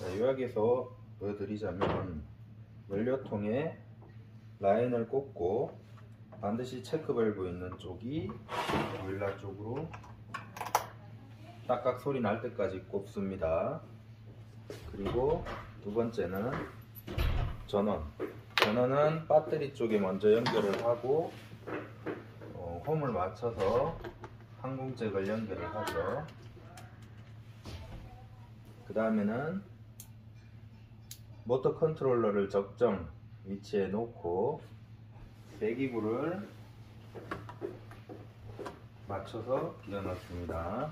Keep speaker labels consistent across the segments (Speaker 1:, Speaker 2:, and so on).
Speaker 1: 자, 요약해서 보여드리자면 연료통에 라인을 꽂고 반드시 체크밸브 있는 쪽이 보일러 쪽으로 딱딱 소리 날 때까지 꼽습니다. 그리고 두 번째는 전원은 배터리 쪽에 먼저 연결을 하고 홈을 맞춰서 항공잭을 연결을 하죠. 그 다음에는 모터 컨트롤러를 적정 위치에 놓고 배기구를 맞춰서 끼워 넣습니다.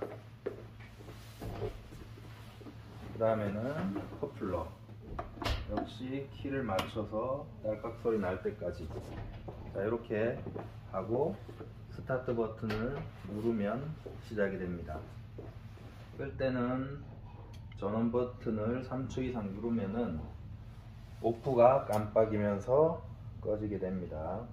Speaker 1: 그 다음에는 커플러 역시 키를 맞춰서 딸깍 소리 날 때까지, 자, 이렇게 하고 스타트 버튼을 누르면 시작이 됩니다. 끌 때는 전원 버튼을 3초 이상 누르면은 오프가 깜빡이면서 꺼지게 됩니다.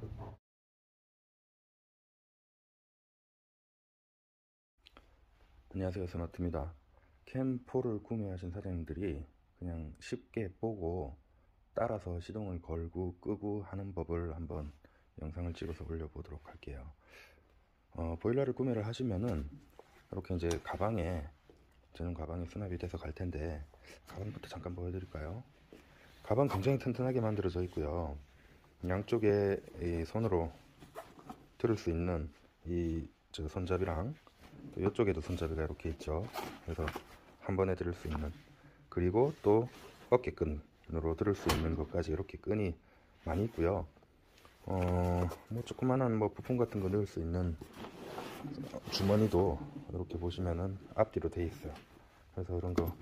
Speaker 1: 안녕하세요, 스마트입니다. 캠4를 구매하신 사장님들이 그냥 쉽게 보고 따라서 시동을 걸고 끄고 하는 법을 한번 영상을 찍어서 올려보도록 할게요. 보일러를 구매를 하시면은 이렇게 이제 저는 가방에 수납이 돼서 갈 텐데, 가방부터 잠깐 보여드릴까요? 가방 굉장히 튼튼하게 만들어져 있고요. 양쪽에 이 손으로 들을 수 있는 저 손잡이랑 또 이쪽에도 손잡이가 이렇게 있죠. 그래서 한 번에 들을 수 있는, 그리고 또 어깨끈으로 들을 수 있는 것까지 이렇게 끈이 많이 있고요. 뭐 조그만한 부품 같은 거 넣을 수 있는 주머니도 이렇게 보시면은 앞뒤로 돼 있어요. 그래서 이런 거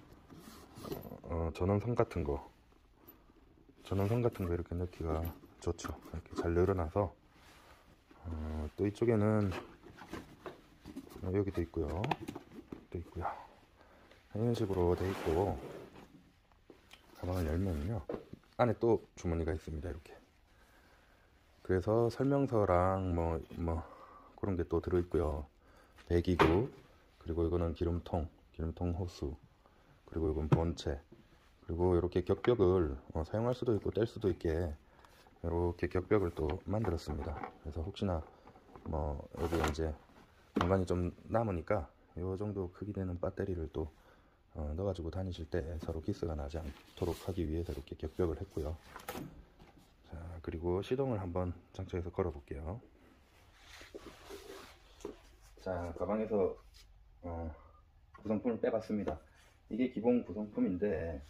Speaker 1: 전원선 같은 거 이렇게 넣기가 좋죠. 이렇게 잘 늘어나서. 또 이쪽에는 여기도 있고요, 또 있고요. 이런 식으로 돼 있고, 가방을 열면요 안에 또 주머니가 있습니다. 이렇게. 그래서 설명서랑 그런 게 또 들어있고요. 배기구, 그리고 이거는 기름통 호스, 그리고 이건 본체, 그리고 이렇게 격벽을 사용할 수도 있고 뗄 수도 있게 이렇게 격벽을 또 만들었습니다. 그래서 혹시나 여기 이제 공간이 좀 남으니까 이 정도 크기 되는 배터리를 또 넣어가지고 다니실 때 서로 기스가 나지 않도록 하기 위해서 이렇게 격벽을 했고요. 자, 그리고 시동을 한번 장착해서 걸어 볼게요. 자, 가방에서 구성품을 빼봤습니다. 이게 기본 구성품인데,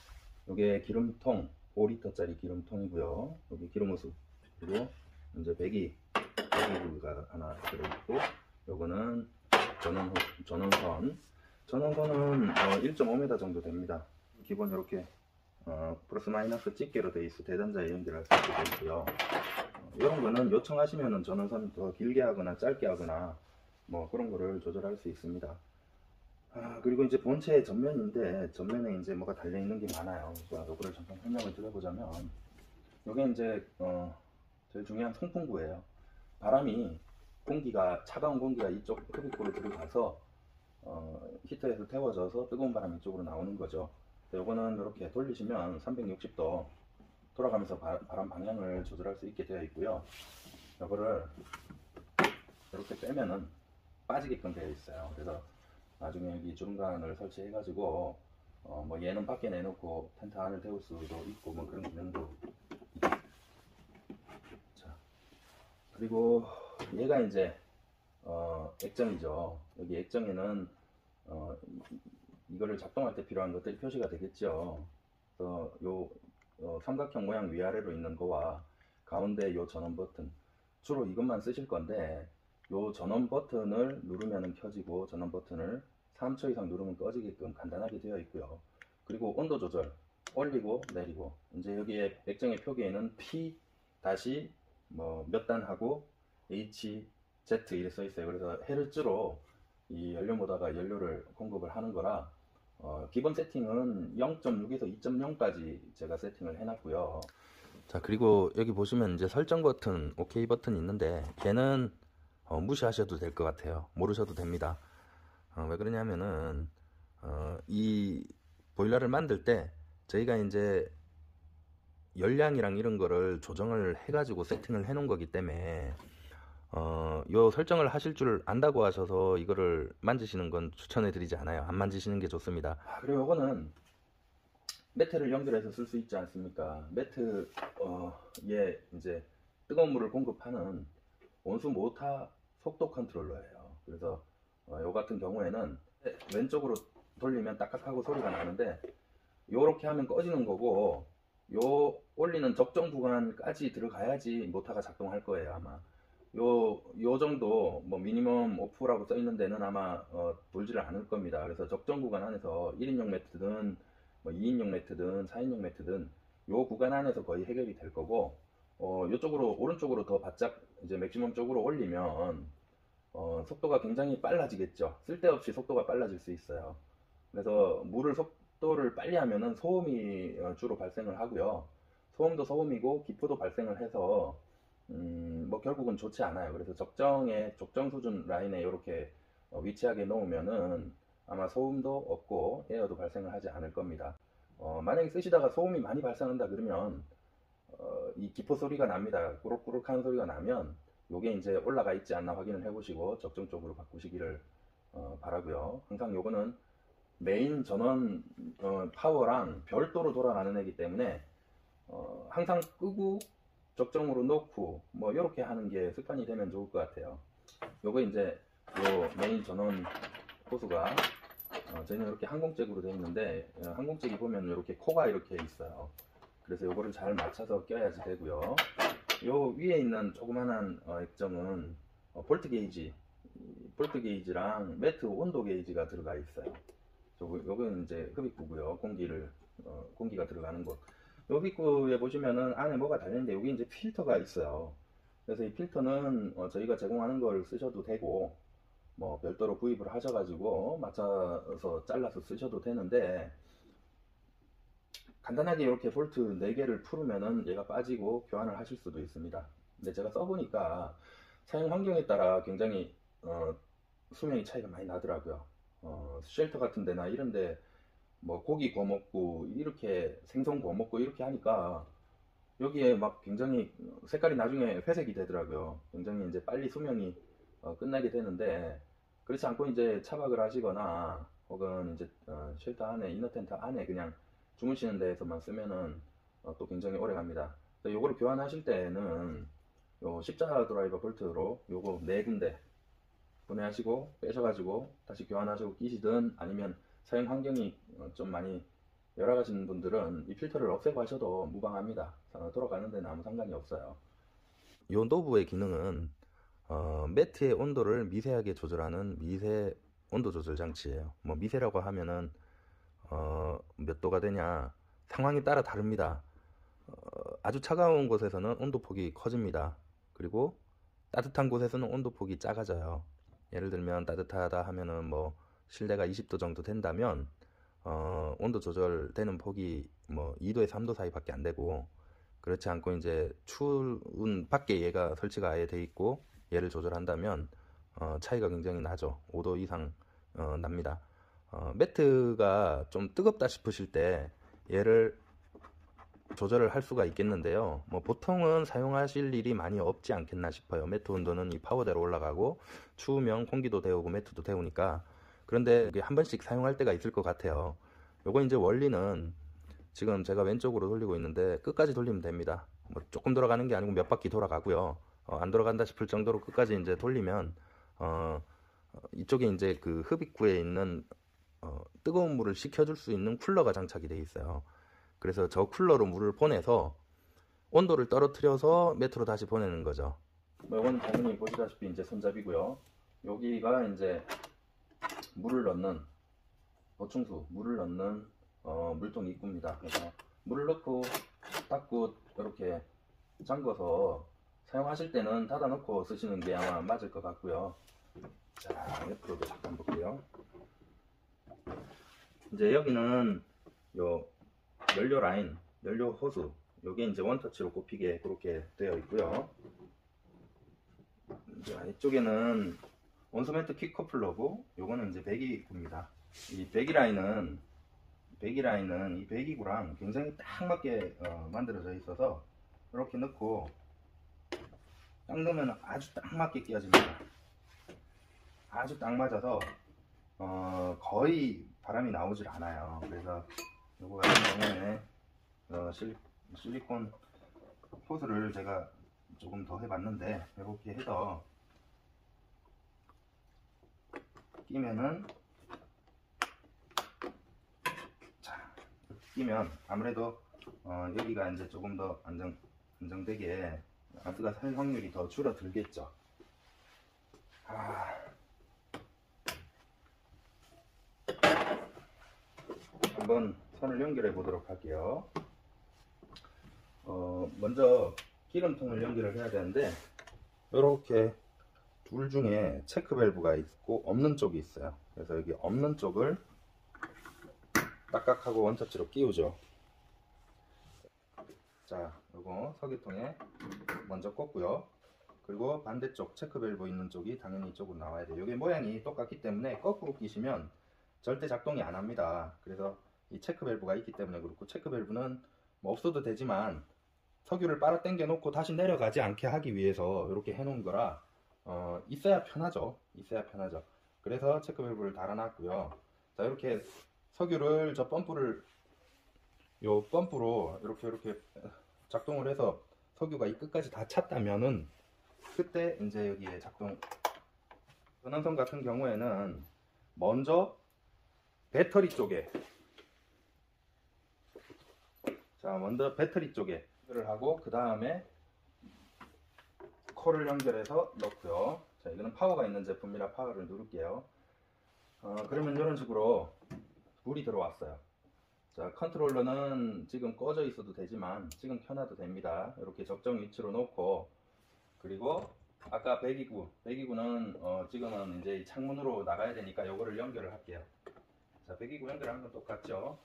Speaker 1: 이게 기름통 5리터짜리 기름통이고요. 여기 기름 호스, 그리고 이제 배기구가 하나 들어있고, 요거는 전원선은 1.5m 정도 됩니다. 기본 이렇게 플러스 마이너스 집게로 되어 있어 대단자에 연결할 수 있게 되어 있고요. 이런 거는 요청하시면은 전원선 더 길게 하거나 짧게 하거나 그런 거를 조절할 수 있습니다. 그리고 이제 본체의 전면인데, 전면에 이제 뭐가 달려 있는 게 많아요. 이거를 잠깐 설명을 드려보자면, 이게 이제 제일 중요한 송풍구예요. 차가운 공기가 이쪽 흡입구로 들어가서 히터에서 태워져서 뜨거운 바람이 이쪽으로 나오는 거죠. 요거는 이렇게 돌리시면 360도 돌아가면서 바람 방향을 조절할 수 있게 되어 있고요. 요거를 이렇게 빼면은 빠지게끔 되어 있어요. 그래서 나중에 여기 주름관을 설치해 가지고 얘는 밖에 내놓고 텐트 안을 태울 수도 있고 그런 기능도 있고. 자, 그리고 얘가 이제 액정이죠. 여기 액정에는 이거를 작동할 때 필요한 것들이 표시가 되겠죠. 그래서 요 삼각형 모양 위아래로 있는 거와 가운데 요 전원 버튼, 주로 이것만 쓰실 건데, 요 전원 버튼을 누르면 켜지고 전원 버튼을 3초 이상 누르면 꺼지게끔 간단하게 되어 있고요. 그리고 온도 조절, 올리고 내리고, 이제 여기에 액정의 표기에는 P 다시 몇 단하고 H, Z 이렇게 써 있어요. 그래서 헤르츠로 이 연료 모터가 연료를 공급을 하는 거라, 기본 세팅은 0.6에서 2.0까지 제가 세팅을 해놨고요. 자, 그리고 여기 보시면 이제 설정 버튼, OK 버튼이 있는데, 걔는 무시하셔도 될 것 같아요. 모르셔도 됩니다. 왜 그러냐면은 이 보일러를 만들 때 저희가 이제 열량이랑 이런 거를 조정을 해가지고 세팅을 해 놓은 거기 때문에 요 설정을 하실 줄 안다고 하셔서 이거를 만지시는 건 추천해 드리지 않아요. 안 만지시는 게 좋습니다. 그리고 요거는 매트를 연결해서 쓸 수 있지 않습니까? 매트에 이제 뜨거운 물을 공급하는 온수 모터 속도 컨트롤러예요. 그래서 요 같은 경우에는 왼쪽으로 돌리면 딱딱하고 소리가 나는데 요렇게 하면 꺼지는 거고, 요 올리는 적정 구간까지 들어가야지 모터가 작동할 거예요. 아마 요 정도 뭐 미니멈 오프라고 써 있는 데는 아마 돌지를 않을 겁니다. 그래서 적정 구간 안에서 1인용 매트든 뭐 2인용 매트든 4인용 매트든 요 구간 안에서 거의 해결이 될 거고, 요쪽으로 오른쪽으로 더 바짝 이제 맥시멈 쪽으로 올리면 속도가 굉장히 빨라지겠죠. 쓸데없이 속도가 빨라질 수 있어요. 그래서 물을 속도를 빨리 하면은 소음이 주로 발생을 하고요. 소음도 소음이고 기포도 발생을 해서 뭐 결국은 좋지 않아요. 그래서 적정 수준 라인에 이렇게 위치하게 놓으면은 아마 소음도 없고 에어도 발생을 하지 않을 겁니다. 만약에 쓰시다가 소음이 많이 발생한다 그러면 이 기포 소리가 납니다. 꾸룩꾸룩한 소리가 나면 요게 이제 올라가 있지 않나 확인을 해보시고 적정적으로 바꾸시기를 바라고요. 항상 요거는 메인 전원 파워랑 별도로 돌아가는 애기 때문에 항상 끄고 적정으로 놓고 뭐 이렇게 하는 게 습관이 되면 좋을 것 같아요. 요거 이제 요 메인 전원 호수가 저희는 이렇게 항공잭으로 되어 있는데, 항공잭이 보면 이렇게 코가 이렇게 있어요. 그래서 요거를 잘 맞춰서 껴야지 되고요. 요 위에 있는 조그만한 액정은 볼트 게이지랑 매트 온도 게이지가 들어가 있어요. 요거는 이제 흡입구고요. 공기가 들어가는 곳. 흡입구에 보시면은 안에 뭐가 달렸는데 여기 이제 필터가 있어요. 그래서 이 필터는 저희가 제공하는 걸 쓰셔도 되고, 뭐 별도로 구입을 하셔가지고 맞춰서 잘라서 쓰셔도 되는데, 간단하게 이렇게 볼트 4개를 풀으면은 얘가 빠지고 교환을 하실 수도 있습니다. 근데 제가 써보니까 사용 환경에 따라 굉장히 수명이 차이가 많이 나더라고요. 쉘터 같은 데나 이런 데 뭐 고기 구워 먹고 이렇게 생선 구워 먹고 이렇게 하니까 여기에 막 굉장히 색깔이 나중에 회색이 되더라고요. 굉장히 이제 빨리 수명이 끝나게 되는데, 그렇지 않고 이제 차박을 하시거나 혹은 이제 쉘터 안에 이너 텐트 안에 그냥 주무시는 데에서만 쓰면은 또 굉장히 오래 갑니다. 요거를 교환하실 때는 요 십자 드라이버 볼트로 요거 4군데 구매하시고 빼셔가지고 다시 교환하시고 끼시든, 아니면 사용 환경이 좀 많이 열악하신 분들은 이 필터를 없애고 하셔도 무방합니다. 돌아가는 데는 아무 상관이 없어요. 요 노브의 기능은 매트의 온도를 미세하게 조절하는 미세 온도 조절 장치예요. 뭐 미세라고 하면은 몇 도가 되냐, 상황에 따라 다릅니다. 아주 차가운 곳에서는 온도폭이 커집니다. 그리고 따뜻한 곳에서는 온도폭이 작아져요. 예를 들면 따뜻하다 하면은 뭐 실내가 20도 정도 된다면 온도 조절되는 폭이 뭐 2도에서 3도 사이밖에 안 되고, 그렇지 않고 이제 추운 밖에 얘가 설치가 아예 돼 있고 얘를 조절한다면 차이가 굉장히 나죠. 5도 이상 납니다. 매트가 좀 뜨겁다 싶으실 때 얘를 조절을 할 수가 있겠는데요. 뭐 보통은 사용하실 일이 많이 없지 않겠나 싶어요. 매트 온도는 이 파워대로 올라가고 추우면 공기도 데우고 매트도 데우니까. 그런데 이게 한 번씩 사용할 때가 있을 것 같아요. 요거 이제 원리는 지금 제가 왼쪽으로 돌리고 있는데 끝까지 돌리면 됩니다. 뭐 조금 돌아가는 게 아니고 몇 바퀴 돌아가고요. 안 돌아간다 싶을 정도로 끝까지 이제 돌리면 이쪽에 이제 그 흡입구에 있는 뜨거운 물을 식혀줄 수 있는 쿨러가 장착이 되어 있어요. 그래서 저 쿨러로 물을 보내서 온도를 떨어뜨려서 매트로 다시 보내는 거죠. 뭐 이건 당연히 보시다시피 이제 손잡이고요. 여기가 이제 물을 넣는 보충수, 물을 넣는 물통 입구입니다. 그래서 물을 넣고 닫고 이렇게 잠궈서 사용하실 때는 닫아 놓고 쓰시는 게 아마 맞을 것 같고요. 자, 옆으로도 잠깐 볼게요. 이제 여기는 요 연료 라인, 연료 호수, 요게 이제 원터치로 꼽히게 그렇게 되어 있고요. 자, 이쪽에는 원소매트 킥 커플러고, 요거는 이제 배기 입구입니다. 이 배기 배기 라인은 이 배기구랑 굉장히 딱 맞게 만들어져 있어서 이렇게 넣고 딱 넣으면 아주 딱 맞게 끼워집니다. 아주 딱 맞아서 거의 바람이 나오질 않아요. 그래서 이거 같은 경우에 실리콘 호스를 제가 조금 더 해봤는데 이렇게 해서 끼면은, 자, 끼면 아무래도 여기가 이제 조금 더 안정되게 가스가 살 확률이 더 줄어들겠죠. 한번 선을 연결해 보도록 할게요. 먼저 기름통을 연결을 해야 되는데, 이렇게 둘 중에 체크 밸브가 있고 없는 쪽이 있어요. 그래서 여기 없는 쪽을 딱딱하고 원터치로 끼우죠. 자, 요거 석유통에 먼저 꽂고요. 그리고 반대쪽 체크 밸브 있는 쪽이 당연히 이쪽으로 나와야 돼요. 이게 모양이 똑같기 때문에 거꾸로 끼시면 절대 작동이 안 합니다. 그래서 이 체크 밸브가 있기 때문에 그렇고, 체크 밸브는 뭐 없어도 되지만 석유를 빨아 당겨 놓고 다시 내려가지 않게 하기 위해서 이렇게 해 놓은 거라 있어야 편하죠. 있어야 편하죠. 그래서 체크 밸브를 달아놨고요. 자, 이렇게 석유를 저 펌프로 이렇게 작동을 해서 석유가 이 끝까지 다 찼다면은, 그때 이제 여기에 전원선 같은 경우에는 먼저 배터리 쪽에, 먼저 배터리 쪽에 를 하고 그 다음에 콜을 연결해서 넣고요. 자, 이거는 파워가 있는 제품이라 파워를 누를게요. 그러면 이런 식으로 불이 들어왔어요. 자, 컨트롤러는 지금 꺼져 있어도 되지만 지금 켜놔도 됩니다. 이렇게 적정 위치로 놓고, 그리고 아까 배기구는 지금은 이제 이 창문으로 나가야 되니까 요거를 연결을 할게요. 자, 배기구 연결하는 건 똑같죠.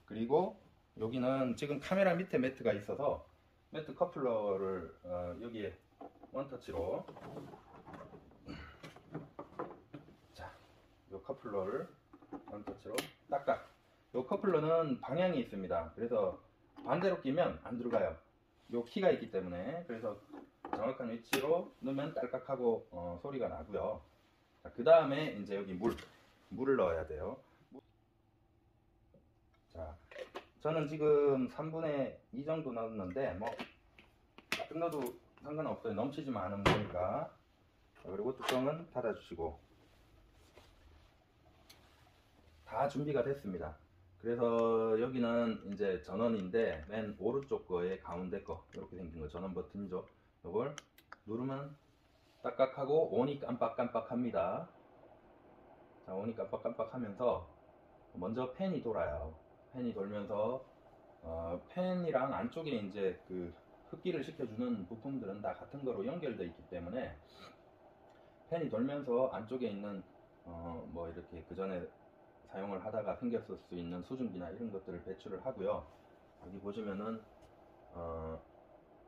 Speaker 1: 그리고 여기는 지금 카메라 밑에 매트가 있어서 매트 커플러를 여기에 원터치로, 자, 요 커플러를 원터치로 딱딱. 요 커플러는 방향이 있습니다. 그래서 반대로 끼면 안 들어가요. 요 키가 있기 때문에. 그래서 정확한 위치로 넣으면 딸깍하고 소리가 나고요. 자, 그 다음에 이제 여기 물을 넣어야 돼요. 자, 저는 지금 3분의 2 정도 넣었는데 뭐 가끔 넣어도 상관없어요. 넘치지만 않으면 되니까. 자, 그리고 뚜껑은 닫아주시고, 다 준비가 됐습니다. 그래서 여기는 이제 전원인데 맨 오른쪽 거에 가운데 거 이렇게 생긴 거 전원 버튼이죠. 이걸 누르면 딱딱하고 온이 깜빡깜빡 합니다. 자, 온이 깜빡깜빡 하면서 먼저 팬이 돌아요. 팬이 돌면서 팬이랑 안쪽에 이제 그 흡기를 시켜주는 부품들은 다 같은 거로 연결되어 있기 때문에 팬이 돌면서 안쪽에 있는 뭐 이렇게 그 전에 사용을 하다가 생겼을 수 있는 수증기나 이런 것들을 배출을 하고요. 여기 보시면은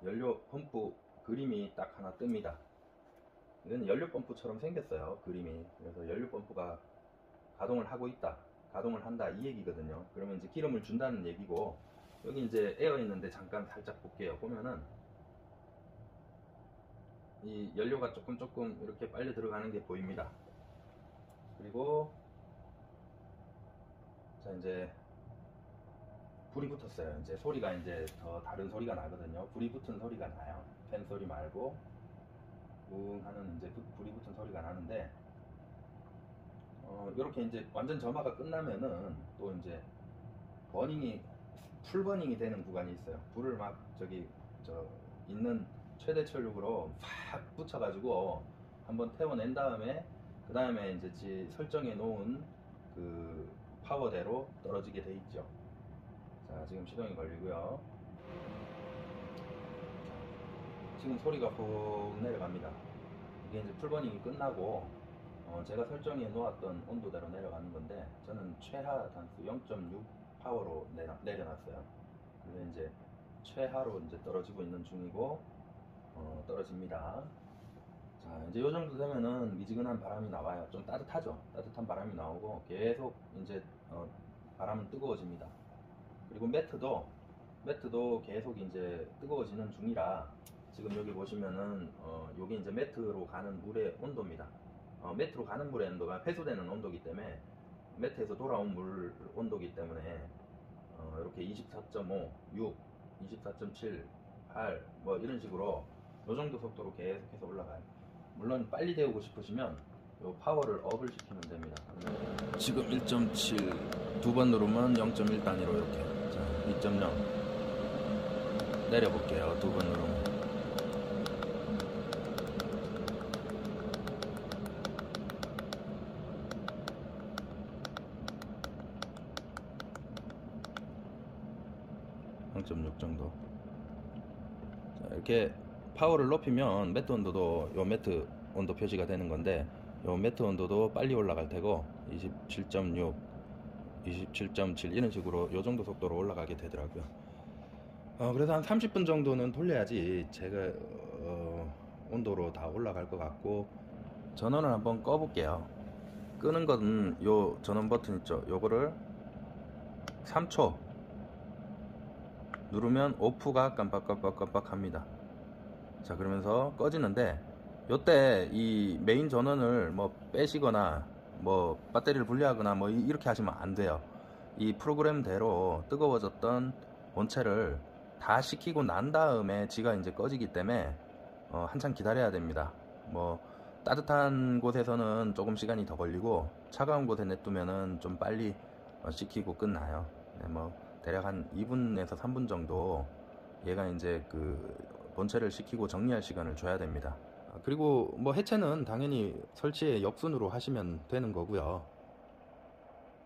Speaker 1: 연료 펌프 그림이 딱 하나 뜹니다. 이건 연료 펌프처럼 생겼어요, 그림이. 그래서 연료 펌프가 가동을 하고 있다, 가동을 한다, 이 얘기거든요. 그러면 이제 기름을 준다는 얘기고, 여기 이제 에어 있는데 잠깐 살짝 볼게요. 보면은 이 연료가 조금 이렇게 빨리 들어가는 게 보입니다. 그리고 자, 이제 불이 붙었어요. 이제 소리가 이제 더 다른 소리가 나거든요. 불이 붙은 소리가 나요. 팬 소리 말고 웅 하는 이제 불이 붙은 소리가 나는데, 이렇게 이제 완전 점화가 끝나면은 또 이제 풀 버닝이 되는 구간이 있어요. 불을 막 있는 최대 출력으로 팍 붙여가지고 한번 태워낸 다음에, 그 다음에 이제 설정해 놓은 그 파워대로 떨어지게 돼 있죠. 자, 지금 시동이 걸리고요. 지금 소리가 푹 내려갑니다. 이게 이제 풀버닝이 끝나고 제가 설정해 놓았던 온도대로 내려가는 건데, 저는 최하 단수 0.6 파워로 내려놨어요. 그래서 이제 최하로 이제 떨어지고 있는 중이고, 떨어집니다. 자, 이제 요 정도 되면은 미지근한 바람이 나와요. 좀 따뜻하죠. 따뜻한 바람이 나오고 계속 이제 바람은 뜨거워집니다. 그리고 매트도 계속 이제 뜨거워지는 중이라 지금 여기 보시면은 요게 이제 매트로 가는 물의 온도입니다. 매트로 가는 물의 온도가 회수되는 온도이기 때문에 매트에서 돌아온 물 온도이기 때문에 이렇게 24.5, 6, 24.7, 8 뭐 이런 식으로 요 정도 속도로 계속해서 올라가요. 물론 빨리 데우고 싶으시면 요 파워를 업을 시키면 됩니다. 지금 1.7 두 번 누르면 0.1 단위로 이렇게, 자 2.0 내려볼게요. 두 번 누르면 0.6 정도. 자, 이렇게 파워를 높이면 매트 온도도 요 매트 온도 표시가 되는 건데 요 매트 온도도 빨리 올라갈 테고 27.6, 27.7 이런 식으로 요 정도 속도로 올라가게 되더라고요. 그래서 한 30분 정도는 돌려야지 제가 온도로 다 올라갈 것 같고, 전원을 한번 꺼 볼게요. 끄는 건 요 전원 버튼 있죠, 요거를 3초 누르면 오프가 깜빡깜빡 합니다. 자, 그러면서 꺼지는데 요때 이 메인 전원을 뭐 빼시거나 뭐 배터리를 분리하거나 뭐 이렇게 하시면 안 돼요. 이 프로그램대로 뜨거워졌던 본체를 다 식히고 난 다음에 지가 이제 꺼지기 때문에 한참 기다려야 됩니다. 뭐 따뜻한 곳에서는 조금 시간이 더 걸리고 차가운 곳에 냅두면은 좀 빨리 식히고 끝나요. 네, 뭐 대략 한 2분에서 3분 정도 얘가 이제 그 본체를 식히고 정리할 시간을 줘야 됩니다. 그리고 뭐 해체는 당연히 설치에 역순으로 하시면 되는 거고요.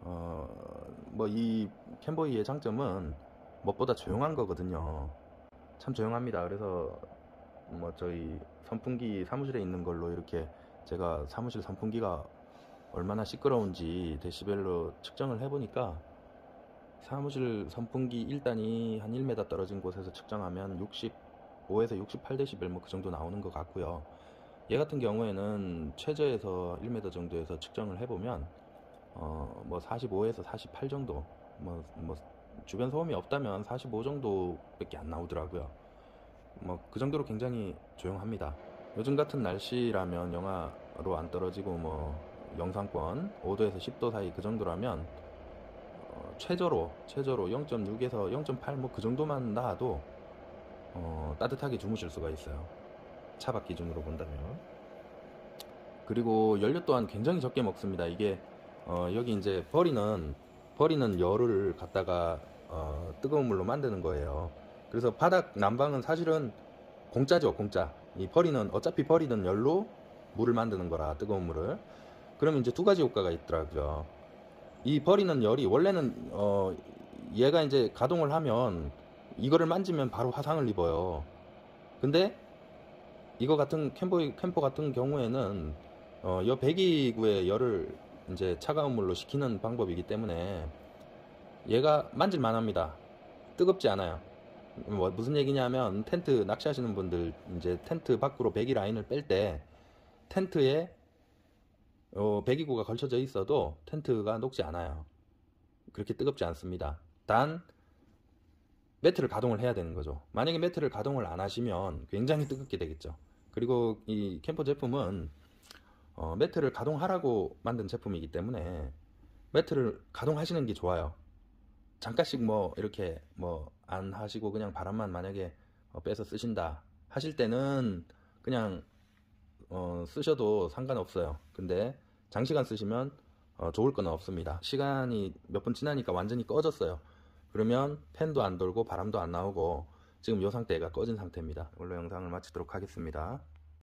Speaker 1: 뭐 이 캠보이의 장점은 무엇보다 조용한 거거든요. 참 조용합니다. 그래서 뭐 저희 선풍기 사무실에 있는 걸로 이렇게 제가 사무실 선풍기가 얼마나 시끄러운지 데시벨로 측정을 해보니까 사무실 선풍기 1단이 한 1m 떨어진 곳에서 측정하면 65에서 68dB 뭐 그 정도 나오는 것 같고요. 얘 같은 경우에는 최저에서 1m 정도에서 측정을 해보면 뭐 45에서 48 정도, 뭐 주변 소음이 없다면 45 정도밖에 안 나오더라고요. 뭐 그 정도로 굉장히 조용합니다. 요즘 같은 날씨라면 영하로 안 떨어지고 뭐 영상권 5도에서 10도 사이 그 정도라면 최저로 0.6에서 0.8 뭐 그 정도만 놔도 따뜻하게 주무실 수가 있어요. 차박 기준으로 본다면. 그리고 연료 또한 굉장히 적게 먹습니다. 이게 여기 이제 버리는 열을 갖다가 뜨거운 물로 만드는 거예요. 그래서 바닥 난방은 사실은 공짜죠, 공짜. 어차피 버리는 열로 물을 만드는 거라, 뜨거운 물을. 그러면 이제 두 가지 효과가 있더라고요. 이 버리는 열이 원래는 얘가 이제 가동을 하면 이거를 만지면 바로 화상을 입어요. 근데 이거 같은 캠퍼 같은 경우에는 이 배기구의 열을 이제 차가운 물로 식히는 방법이기 때문에 얘가 만질만 합니다. 뜨겁지 않아요. 뭐 무슨 얘기냐면, 텐트 낚시하시는 분들 이제 텐트 밖으로 배기 라인을 뺄 때 텐트에 배기구가 걸쳐져 있어도 텐트가 녹지 않아요. 그렇게 뜨겁지 않습니다. 단 매트를 가동을 해야 되는 거죠. 만약에 매트를 가동을 안 하시면 굉장히 뜨겁게 되겠죠. 그리고 이 캠퍼 제품은 매트를 가동하라고 만든 제품이기 때문에 매트를 가동하시는 게 좋아요. 잠깐씩 뭐 이렇게 뭐 안 하시고 그냥 바람만 만약에 빼서 쓰신다 하실 때는 그냥 쓰셔도 상관없어요. 근데 장시간 쓰시면 좋을 건 없습니다. 시간이 몇 분 지나니까 완전히 꺼졌어요. 그러면 팬도 안 돌고 바람도 안 나오고 지금 이 상태가 꺼진 상태입니다. 이걸로 영상을 마치도록 하겠습니다.